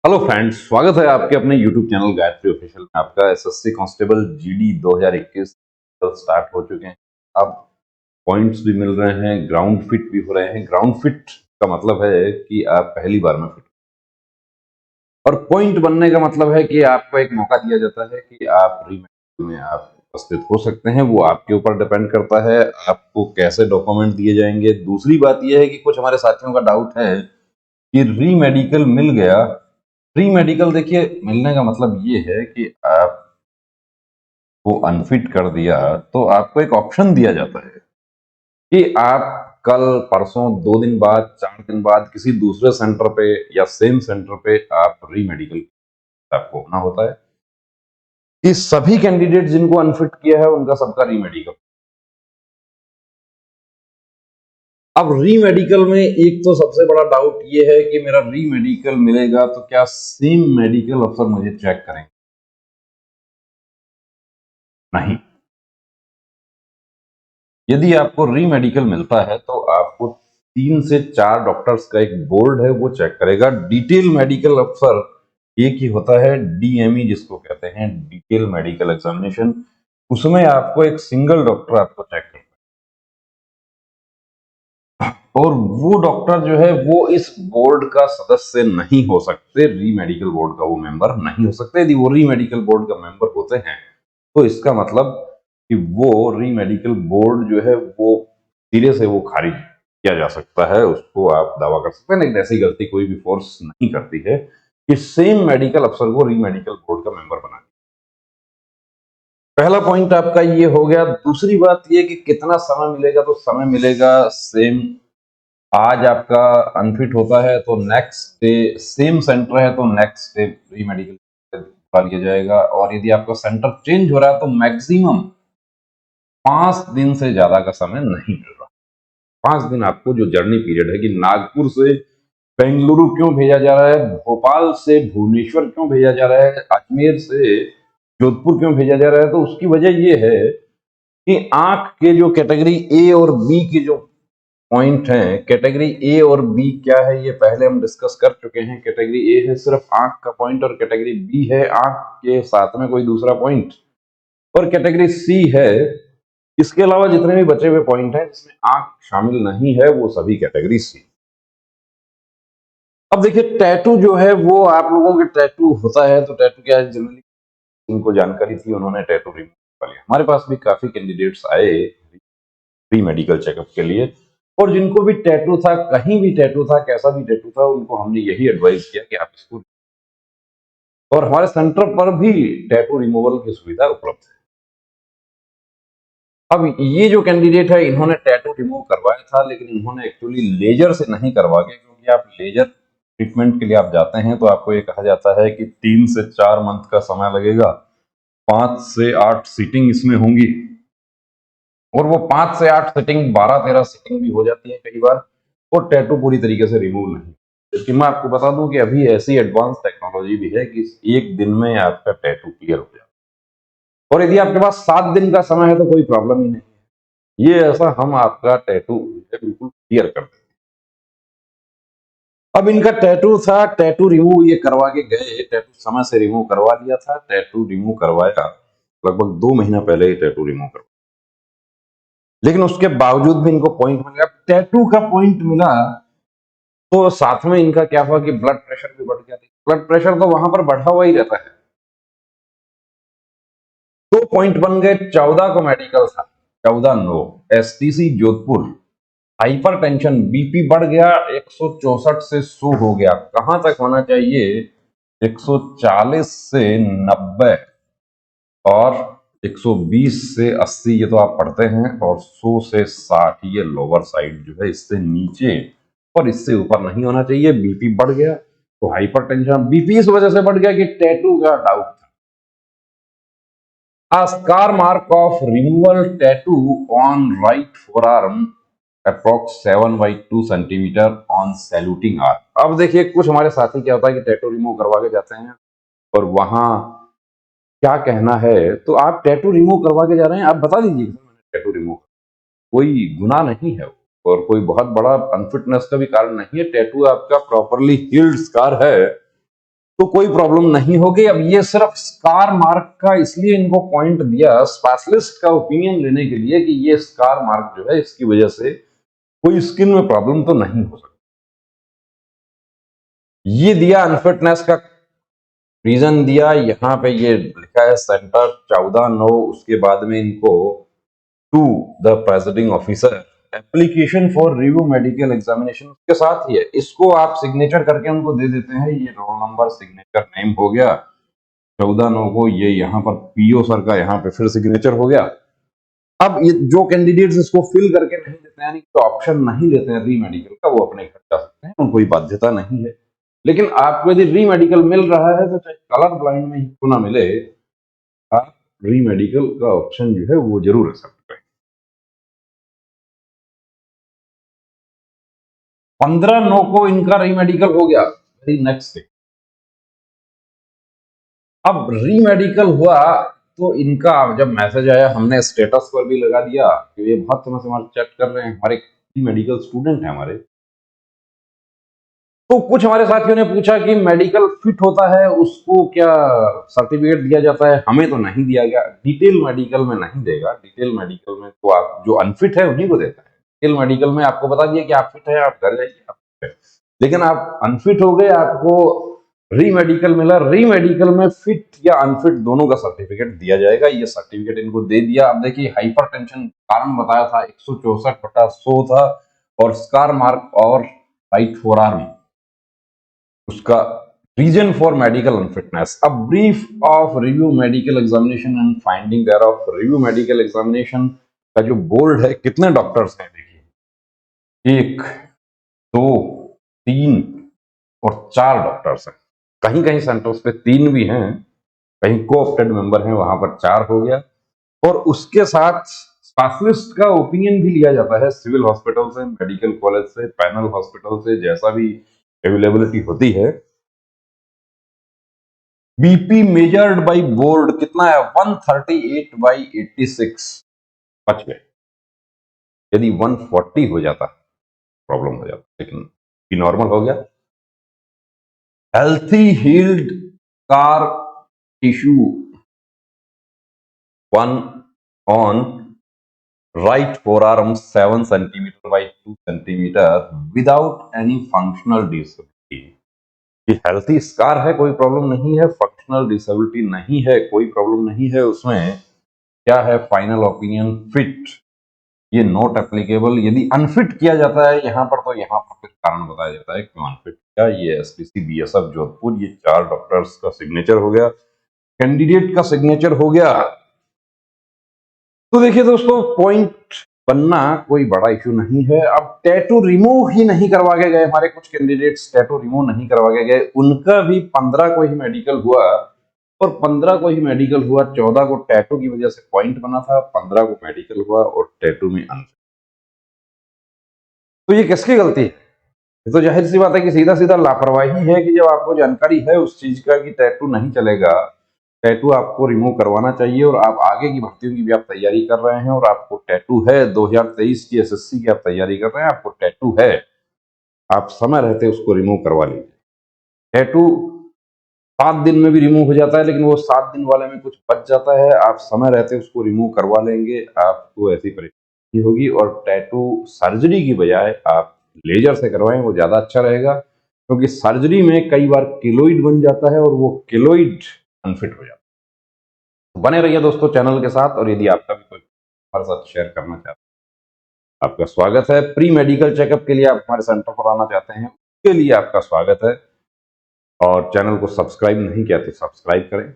Hello friends, स्वागत है आपके अपने यूट्यूब चैनल गायत्री ऑफिशियल में। आपका एसएससी कांस्टेबल जीडी 2021 स्टार्ट हो चुके हैं। अब पॉइंट्स भी मिल रहे हैं, ग्राउंड फिट भी हो रहे हैं। ग्राउंड फिट का मतलब है कि आप पहली बार में फिट, और पॉइंट बनने का मतलब है कि आपको एक मौका दिया जाता है कि आप रीमेडिकल में आप उपस्थित हो सकते हैं। वो आपके ऊपर डिपेंड करता है आपको कैसे डॉक्यूमेंट दिए जाएंगे। दूसरी बात यह है कि कुछ हमारे साथियों का डाउट है कि री मेडिकल मिल गया। प्री मेडिकल देखिए, मिलने का मतलब ये है कि आपको अनफिट कर दिया तो आपको एक ऑप्शन दिया जाता है कि आप कल, परसों, 2 दिन बाद, 4 दिन बाद किसी दूसरे सेंटर पे या सेम सेंटर पे आप री मेडिकल आपको होना होता है। कि सभी कैंडिडेट जिनको अनफिट किया है उनका सबका री मेडिकल। अब री मेडिकल में एक तो सबसे बड़ा डाउट ये है कि मेरा री मेडिकल मिलेगा तो क्या सेम मेडिकल अफसर मुझे चेक करेंगे? नहीं। यदि आपको री मेडिकल मिलता है तो आपको 3 से 4 डॉक्टर्स का एक बोर्ड है, वो चेक करेगा। डिटेल मेडिकल अफसर एक ही होता है, डीएमई जिसको कहते हैं, डिटेल मेडिकल एग्जामिनेशन। उसमें आपको एक सिंगल डॉक्टर आपको चेक करता है, और वो डॉक्टर जो है वो इस बोर्ड का सदस्य नहीं हो सकते, री मेडिकल बोर्ड का वो मेंबर नहीं हो सकते। यदि वो री मेडिकल बोर्ड का मेंबर होते हैं तो इसका मतलब कि वो री मेडिकल बोर्ड जो है वो सिरे से वो खारिज किया जा सकता है, उसको आप दावा कर सकते हैं। लेकिन ऐसी गलती कोई भी फोर्स नहीं करती है कि सेम मेडिकल अफसर को री मेडिकल बोर्ड का मेंबर बना। पहला पॉइंट आपका ये हो गया। दूसरी बात ये कि कितना समय मिलेगा, तो समय मिलेगा सेम। आज आपका अनफिट होता है तो नेक्स्ट डे सेम सेंटर है तो नेक्स्ट डे री मेडिकल लिया जाएगा। और यदि आपका सेंटर चेंज हो रहा है तो मैक्सिमम 5 दिन से ज्यादा का समय नहीं मिल रहा। 5 दिन आपको जो जर्नी पीरियड है कि नागपुर से बेंगलुरु क्यों भेजा जा रहा है, भोपाल से भुवनेश्वर क्यों भेजा जा रहा है, अजमेर से जोधपुर क्यों भेजा जा रहा है, तो उसकी वजह यह है कि आंख के जो कैटेगरी ए और बी के जो पॉइंट हैं, कैटेगरी ए और बी क्या है ये पहले हम डिस्कस कर चुके हैं। कैटेगरी ए है सिर्फ आंख का पॉइंट, और कैटेगरी बी है आंख के साथ में कोई दूसरा पॉइंट, और कैटेगरी सी है इसके अलावा जितने भी बचे हुए पॉइंट हैं जिसमें आंख शामिल नहीं है वो सभी कैटेगरी सी। अब देखिए, टैटू जो है वो आप लोगों के टैटू होता है तो टैटू क्या है, जनरली जिनको जानकारी थी उन्होंने टैटू रिमूव कर लिया। हमारे पास भी काफी कैंडिडेट्स आए प्री मेडिकल चेकअप के लिए, और जिनको भी टैटू था, कहीं भी टैटू था, कैसा भी टैटू था, उनको हमने यही एडवाइस किया कि आप इसको, और हमारे सेंटर पर भी टैटू रिमूवल की सुविधा उपलब्ध है। अब ये जो कैंडिडेट है इन्होंने टैटू रिमूव करवाया था, लेकिन इन्होंने एक्चुअली लेजर से नहीं करवा के, क्योंकि आप लेजर ट्रीटमेंट के लिए आप जाते हैं तो आपको ये कहा जाता है कि 3 से 4 मंथ का समय लगेगा, 5 से 8 सीटिंग इसमें होंगी, और वो 5 से 8 सीटिंग 12-13 सीटिंग भी हो जाती है कई बार, और टैटू पूरी तरीके से रिमूव नहीं। जबकि मैं आपको बता दूं कि अभी ऐसी एडवांस टेक्नोलॉजी भी है कि एक दिन में आपका टैटू क्लियर हो जाए, और यदि आपके पास 7 दिन का समय है तो कोई प्रॉब्लम ही नहीं है। ये ऐसा हम आपका टैटू बिल्कुल क्लियर कर देंगे। अब इनका टैटू था, टैटू रिमूव ये करवा के गए, टैटू समय से रिमूव करवा लिया था, टैटू रिमूव करवाया लगभग 2 महीना पहले ही टैटू रिमूव करवाया, लेकिन उसके बावजूद भी इनको पॉइंट मिला। टैटू का पॉइंट मिला तो साथ में इनका क्या हुआ कि ब्लड प्रेशर भी बढ़ गया। ब्लड प्रेशर तो वहां पर बढ़ा हुआ ही रहता है। 2 पॉइंट बन गए, 14 को मेडिकल था, 14 no. STC Jodhpur, hypertension, BP बढ़ गया, 164 से 100 हो गया। कहां तक होना चाहिए? 140 से 90, और 120 से 80 ये तो आप पढ़ते हैं, और 100 से 60 ये लोअर साइड जो है, इससे नीचे और इससे ऊपर नहीं होना चाहिए। बीपी बढ़ गया तो हाइपरटेंशन। बीपी इस वजह से बढ़ गया कि टैटू का डाउट था। A scar mark of removal tattoo on right forearm approx 7/2 cm on saluting arm। अब देखिए, कुछ हमारे साथी क्या होता है कि टैटू रिमूव करवा के जाते हैं और वहां क्या कहना है, तो आप टैटू रिमूव करवा के जा रहे हैं, आप बता दीजिए मैंने टैटू रिमूव, कोई गुनाह नहीं है और कोई बहुत बड़ा अनफिटनेस का भी कारण नहीं है। टैटू आपका प्रॉपरली हील्ड स्कार है तो कोई प्रॉब्लम नहीं होगी। अब ये सिर्फ स्कार मार्क का इसलिए इनको पॉइंट दिया स्पेशलिस्ट का ओपिनियन लेने के लिए कि ये स्कार मार्क जो है इसकी वजह से कोई स्किन में प्रॉब्लम तो नहीं हो सकती। ये दिया अनफिटनेस का रीजन दिया, यहाँ पे ये लिखा है सेंटर 14/9, उसके बाद में इनको to the presiding officer application for review medical examination के साथ ही है, इसको आप सिग्नेचर करके उनको दे देते हैं। ये रोल नंबर सिग्नेचर नेम हो गया 14/9 को, ये यहाँ पर पीओ सर का यहाँ पे फिर सिग्नेचर हो गया। अब ये जो कैंडिडेट्स इसको फिल करके नहीं देते हैं, यानी कि ऑप्शन नहीं लेते हैं री मेडिकल का, वो अपने घर जा सकते हैं, उनको कोई बाध्यता नहीं है। लेकिन आपको यदि री मेडिकल मिल रहा है तो चाहे कलर ब्लाइंड में ही क्यों ना मिले, आप री मेडिकल का ऑप्शन जो है वो जरूर एक्सेप्ट करें। 15/9 को इनका री मेडिकल हो गया, वेरी नेक्स्ट डे। अब री मेडिकल हुआ तो इनका जब मैसेज आया, हमने स्टेटस पर भी लगा दिया कि ये बहुत समय से हमारे चेक कर रहे हैं, हमारे री मेडिकल स्टूडेंट हैं हमारे। तो कुछ हमारे साथियों ने पूछा कि मेडिकल फिट होता है उसको क्या सर्टिफिकेट दिया जाता है? हमें तो नहीं दिया गया। डिटेल मेडिकल में नहीं देगा, डिटेल मेडिकल में तो आप जो अनफिट है उन्हीं को देता है। डिटेल मेडिकल में आपको बता दिया कि आप फिट है, आप घर जाइए, आप फिट है। लेकिन आप अनफिट हो गए, आपको री मेडिकल मिला, री मेडिकल में फिट या अनफिट दोनों का सर्टिफिकेट दिया जाएगा। ये सर्टिफिकेट इनको दे दिया। अब देखिए हाइपरटेंशन कारण बताया था 164/100 था, और स्कार मार्क और राइट फोर आर्म उसका reason for medical unfitness. A brief of review medical examination and finding thereof review medical examination का जो बोर्ड है, कितने डॉक्टर्स हैं देखिए, 1 2 3 और 4 डॉक्टर्स हैं। कहीं कहीं सेंटर्स पे 3 भी हैं, कहीं को ऑप्टेड मेंबर हैं, वहां पर 4 हो गया। और उसके साथ स्पेशलिस्ट का ओपिनियन भी लिया जाता है सिविल हॉस्पिटल से, मेडिकल कॉलेज से, पैनल हॉस्पिटल से, जैसा भी अवेलेबिलिटी होती है। बीपी मेजर्ड बाय बोर्ड कितना है? 138/86। बच गए। यदि 140 हो जाता प्रॉब्लम हो जाता, लेकिन नॉर्मल हो गया। Healthy healed scar tissue 1 on right forearm 7 centimeter by 2 centimeter without any functional disability। ये हेल्थी स्कार है, कोई प्रॉब्लम नहीं है, फंक्शनल डिसेबिलिटी नहीं है, कोई प्रॉब्लम नहीं है उसमें। क्या है? फाइनल ओपिनियन फिट, ये नॉट एप्लीकेबल। यदि अनफिट किया जाता है यहाँ पर, तो यहाँ पर कुछ कारण बताया जाता है क्यों अनफिट किया। ये एसपीसी बीएसएफ जोधपुर, ये 4 डॉक्टर्स का सिग्नेचर हो गया, कैंडिडेट का सिग्नेचर हो गया। तो देखिए दोस्तों, पॉइंट बनना कोई बड़ा इशू नहीं है। अब टैटू रिमूव ही नहीं करवा के गए हमारे कुछ कैंडिडेट्स, टैटू रिमूव नहीं करवा के गए, उनका भी 15 को ही मेडिकल हुआ, और 15 को ही मेडिकल हुआ। 14 को टैटू की वजह से पॉइंट बना था, 15 को मेडिकल हुआ और टैटू में अनफिट। तो ये किसकी गलती है? ये तो जाहिर सी बात है कि सीधा सीधा लापरवाही है कि जब आपको जानकारी है उस चीज का कि टैटू नहीं चलेगा, टैटू आपको रिमूव करवाना चाहिए, और आप आगे की भर्तियों की भी आप तैयारी कर रहे हैं, और आपको टैटू है 2023 की एसएससी की आप तैयारी कर रहे हैं, आपको टैटू है, आप समय रहते उसको रिमूव करवा लीजिए। टैटू 7 दिन में भी रिमूव हो जाता है, लेकिन वो 7 दिन वाले में कुछ बच जाता है, आप समय रहते उसको रिमूव करवा लेंगे, आपको ऐसी परेशानी होगी। और टैटू सर्जरी की बजाय आप लेजर से करवाएं, वो ज्यादा अच्छा रहेगा, क्योंकि सर्जरी में कई बार केलोइड बन जाता है और वो केलोइड अनफिट हो जाता है। बने रहिए दोस्तों चैनल के साथ, और यदि आपका भी कोई हमारे साथ शेयर करना चाहते हैं, आपका स्वागत है। प्री मेडिकल चेकअप के लिए आप हमारे सेंटर पर आना चाहते हैं, उसके लिए आपका स्वागत है। और चैनल को सब्सक्राइब नहीं किया तो सब्सक्राइब करें।